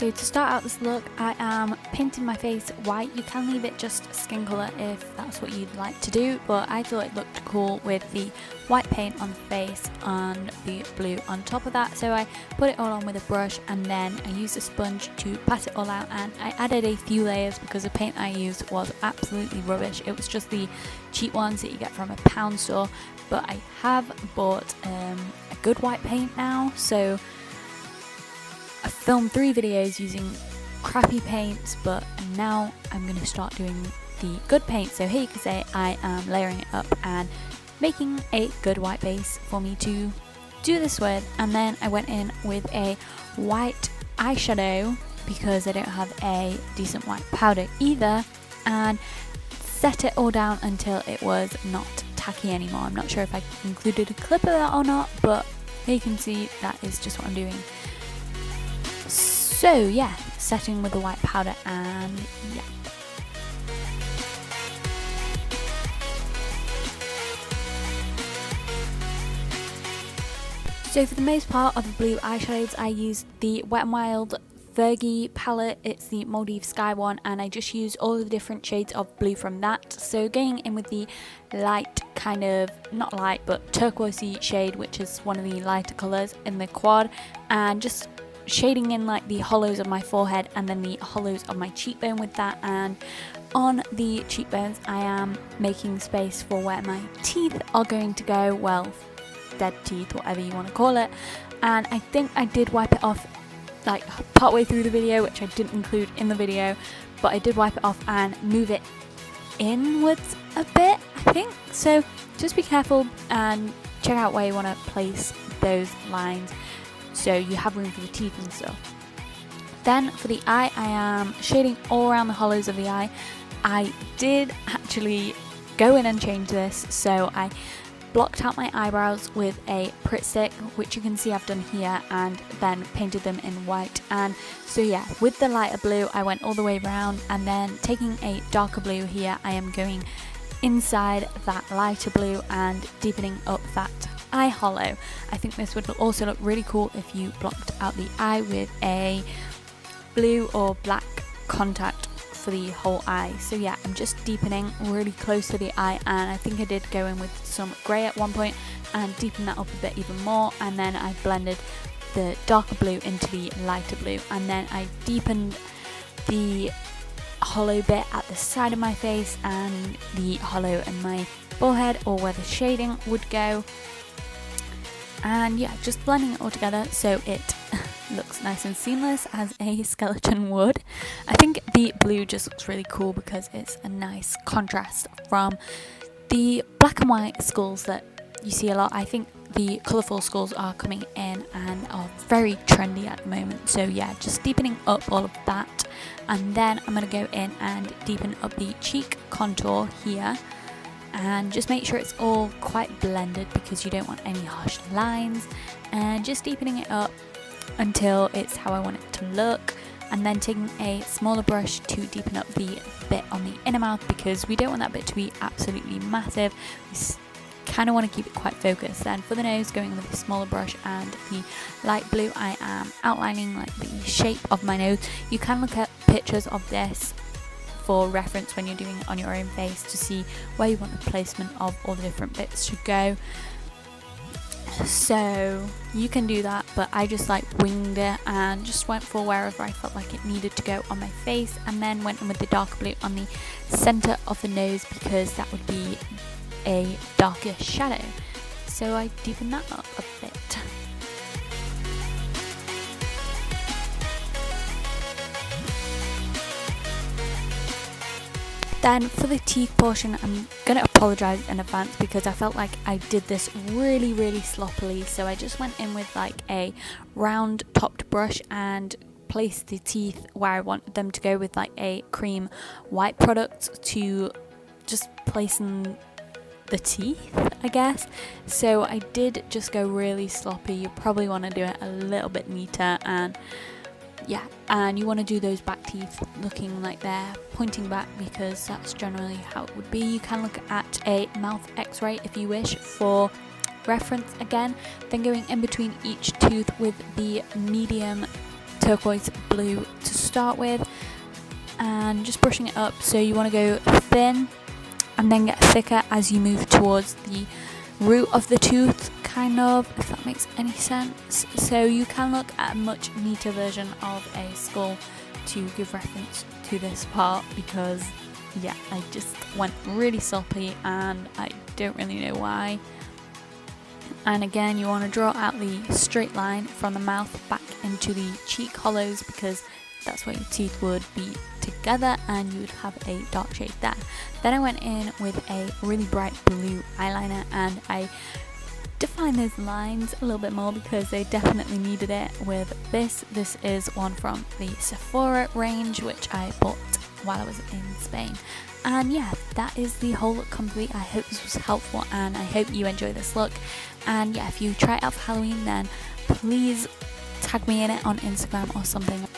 So to start out this look, I am painting my face white. You can leave it just skin colour if that's what you'd like to do, but I thought it looked cool with the white paint on the face and the blue on top of that. So I put it all on with a brush and then I used a sponge to pat it all out, and I added a few layers because the paint I used was absolutely rubbish. It was just the cheap ones that you get from a pound store, but I have bought a good white paint now, so I filmed 3 videos using crappy paints, but now I'm going to start doing the good paint. So here you can say I am layering it up and making a good white base for me to do this with. And then I went in with a white eyeshadow because I don't have a decent white powder either, and set it all down until it was not tacky anymore. I'm not sure if I included a clip of that or not, but here you can see that is just what I'm doing. So yeah, setting with the white powder, and yeah. So for the most part of the blue eyeshadows, I used the Wet n Wild Fergie palette. It's the Maldives Sky one, and I just used all the different shades of blue from that. So going in with the light, kind of, not light, but turquoisey shade, which is one of the lighter colours in the quad, and just shading in like the hollows of my forehead and then the hollows of my cheekbone with that. And on the cheekbones I am making space for where my teeth are going to go, well, dead teeth, whatever you want to call it. And I think I did wipe it off like partway through the video, which I didn't include in the video, but I did wipe it off and move it inwards a bit, I think. So just be careful and check out where you want to place those lines so you have room for the teeth and stuff. Then for the eye, I am shading all around the hollows of the eye. I did actually go in and change this, so I blocked out my eyebrows with a Pritt stick, which you can see I've done here, and then painted them in white. And so yeah, with the lighter blue I went all the way around, and then taking a darker blue here, I am going inside that lighter blue and deepening up that eye hollow. I think this would also look really cool if you blocked out the eye with a blue or black contact for the whole eye. So yeah, I'm just deepening really close to the eye, and I think I did go in with some grey at one point and deepen that up a bit even more, and then I blended the darker blue into the lighter blue, and then I deepened the hollow bit at the side of my face and the hollow in my forehead, or where the shading would go. And yeah, just blending it all together so it looks nice and seamless as a skeleton would. I think the blue just looks really cool because it's a nice contrast from the black and white skulls that you see a lot. I think the colourful skulls are coming in and are very trendy at the moment. So yeah, just deepening up all of that, and then I'm going to go in and deepen up the cheek contour here. And just make sure it's all quite blended because you don't want any harsh lines, and just deepening it up until it's how I want it to look, and then taking a smaller brush to deepen up the bit on the inner mouth because we don't want that bit to be absolutely massive. We kind of want to keep it quite focused. Then for the nose, going with the smaller brush and the light blue, I am outlining like the shape of my nose. You can look at pictures of this for reference when you're doing it on your own face to see where you want the placement of all the different bits to go. So you can do that, but I just like winged it and just went for wherever I felt like it needed to go on my face, and then went in with the dark blue on the center of the nose because that would be a darker shadow. So I deepened that up a bit. Then for the teeth portion, I'm going to apologise in advance because I felt like I did this really sloppily. So I just went in with like a round topped brush and placed the teeth where I wanted them to go with like a cream white product to just place in the teeth, I guess. So I did just go really sloppy. You probably want to do it a little bit neater, and yeah, and you want to do those back teeth looking like they're pointing back because that's generally how it would be. You can look at a mouth x-ray if you wish for reference again, then going in between each tooth with the medium turquoise blue to start with, and just brushing it up. So you want to go thin and then get thicker as you move towards the root of the tooth, kind of, if that makes any sense. So you can look at a much neater version of a skull to give reference to this part, because yeah, I just went really sloppy and I don't really know why. And again, you want to draw out the straight line from the mouth back into the cheek hollows, because that's where your teeth would be together and you would have a dark shade there. Then I went in with a really bright blue eyeliner and I defined those lines a little bit more because they definitely needed it with this. This is one from the Sephora range, which I bought while I was in Spain. And yeah, that is the whole look complete. I hope this was helpful and I hope you enjoy this look. And yeah, if you try it out for Halloween, then please tag me in it on Instagram or something.